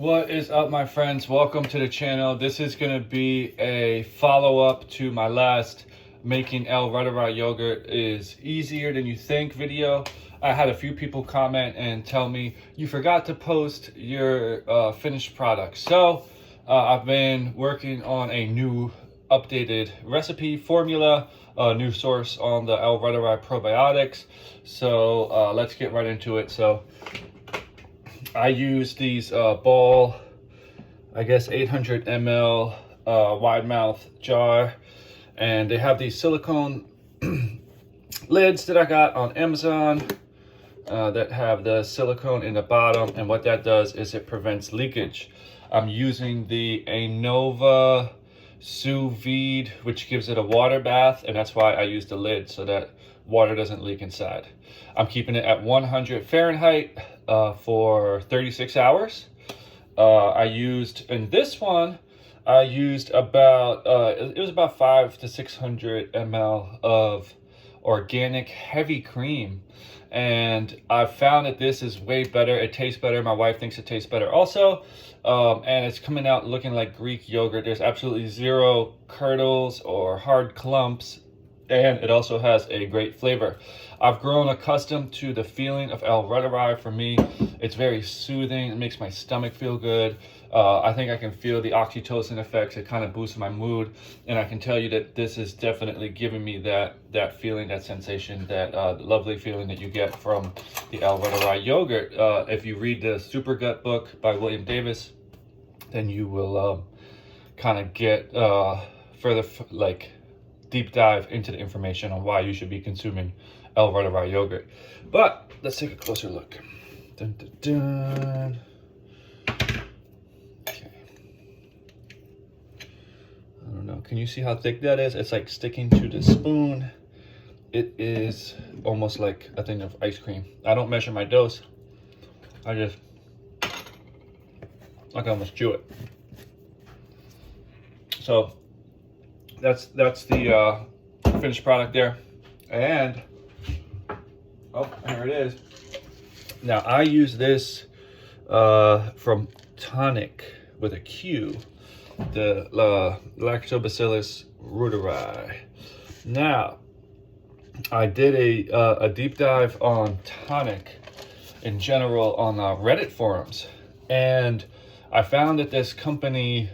What is up, my friends? Welcome to the channel. This is going to be a follow-up to my last Making L Reuteri Yogurt is Easier Than You Think video. I had a few people comment and tell me you forgot to post your finished product. So I've been working on a new updated recipe formula, a new source on the L Reuteri probiotics. So let's get right into it. So I use these Ball, I guess 800 ml wide mouth jar, and they have these silicone lids that I got on Amazon that have the silicone in the bottom, and what that does is it prevents leakage. I'm using the Anova sous vide, which gives it a water bath, and that's why I use the lid so that water doesn't leak inside. I'm keeping it at 100 Fahrenheit for 36 hours. I used, in this one, I used about, it was about 500 to 600 ml of organic heavy cream. And I found that this is way better. It tastes better. My wife thinks it tastes better also. And it's coming out looking like Greek yogurt. There's absolutely zero curdles or hard clumps. And it also has a great flavor. I've grown accustomed to the feeling of L Reuteri. For me, it's very soothing. It makes my stomach feel good. I think I can feel the oxytocin effects. It kind of boosts my mood. And I can tell you that this is definitely giving me that feeling, that sensation, that lovely feeling that you get from the L Reuteri yogurt. If you read the Super Gut book by William Davis, then you will kind of get further, deep dive into the information on why you should be consuming L Reuteri yogurt. But let's take a closer look. Dun, dun, dun. Okay. I don't know. Can you see how thick that is? It's like sticking to the spoon. It is almost like a thing of ice cream. I don't measure my dose. I can almost chew it. So that's the finished product there. And oh, here it is. Now I use this from Tonic with a Q, the Lactobacillus reuteri. Now I did a deep dive on Tonic in general on Reddit forums, and I found that this company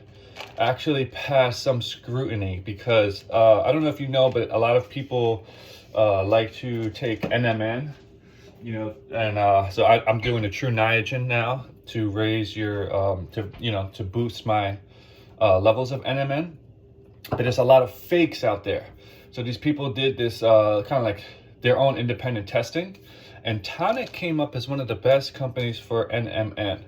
actually passed some scrutiny because I don't know if you know, but a lot of people like to take NMN, and so I'm doing a true Niagen now to raise your to boost my levels of NMN. But there's a lot of fakes out there. So these people did this kind of like their own independent testing, and Tonic came up as one of the best companies for NMN.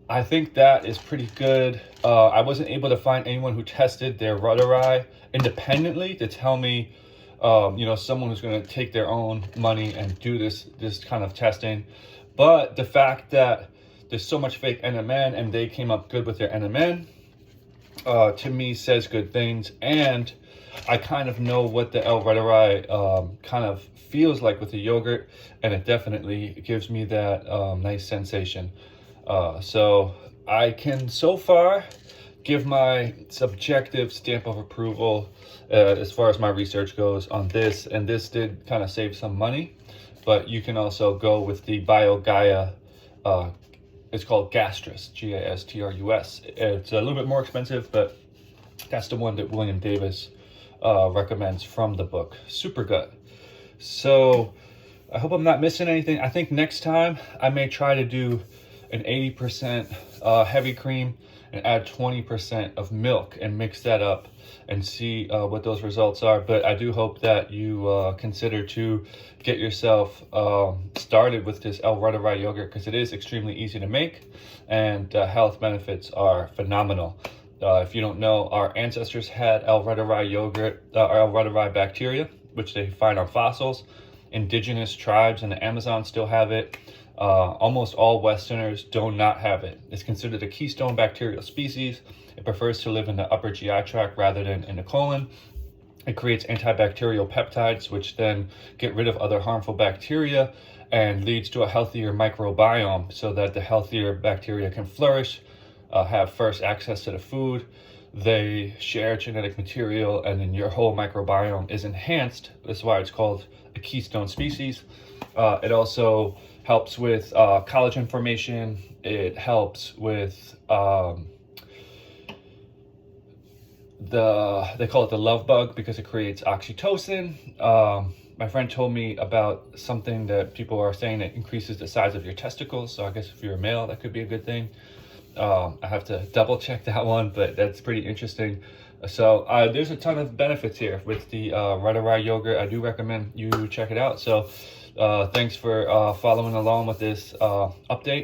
I think that is pretty good. I wasn't able to find anyone who tested their Reuteri independently to tell me, someone who's going to take their own money and do this kind of testing. But the fact that there's so much fake NMN and they came up good with their NMN, to me says good things. And I kind of know what the L Reuteri kind of feels like with the yogurt, and it definitely gives me that nice sensation. So I can so far give my subjective stamp of approval as far as my research goes on this, and this did kind of save some money. But you can also go with the BioGaia, it's called Gastrus, Gastrus. It's a little bit more expensive, but that's the one that William Davis recommends from the book Super Gut. So I hope I'm not missing anything. I think next time I may try to do an 80% heavy cream and add 20% of milk and mix that up and see what those results are. But I do hope that you consider to get yourself started with this L Reuteri yogurt, because it is extremely easy to make and health benefits are phenomenal. If you don't know, our ancestors had L Reuteri yogurt, or L Reuteri bacteria, which they find on fossils. Indigenous tribes in the Amazon still have it. Almost all Westerners do not have it. It's considered a keystone bacterial species. It prefers to live in the upper GI tract rather than in the colon. It creates antibacterial peptides, which then get rid of other harmful bacteria and leads to a healthier microbiome so that the healthier bacteria can flourish, have first access to the food. They share genetic material, and then your whole microbiome is enhanced. That's why it's called a keystone species. It also helps with collagen formation. It helps with they call it the love bug because it creates oxytocin. My friend told me about something that people are saying that increases the size of your testicles. So I guess if you're a male, that could be a good thing. I have to double check that one, but that's pretty interesting. So there's a ton of benefits here with the Reuteri yogurt. I do recommend you check it out. So thanks for following along with this update.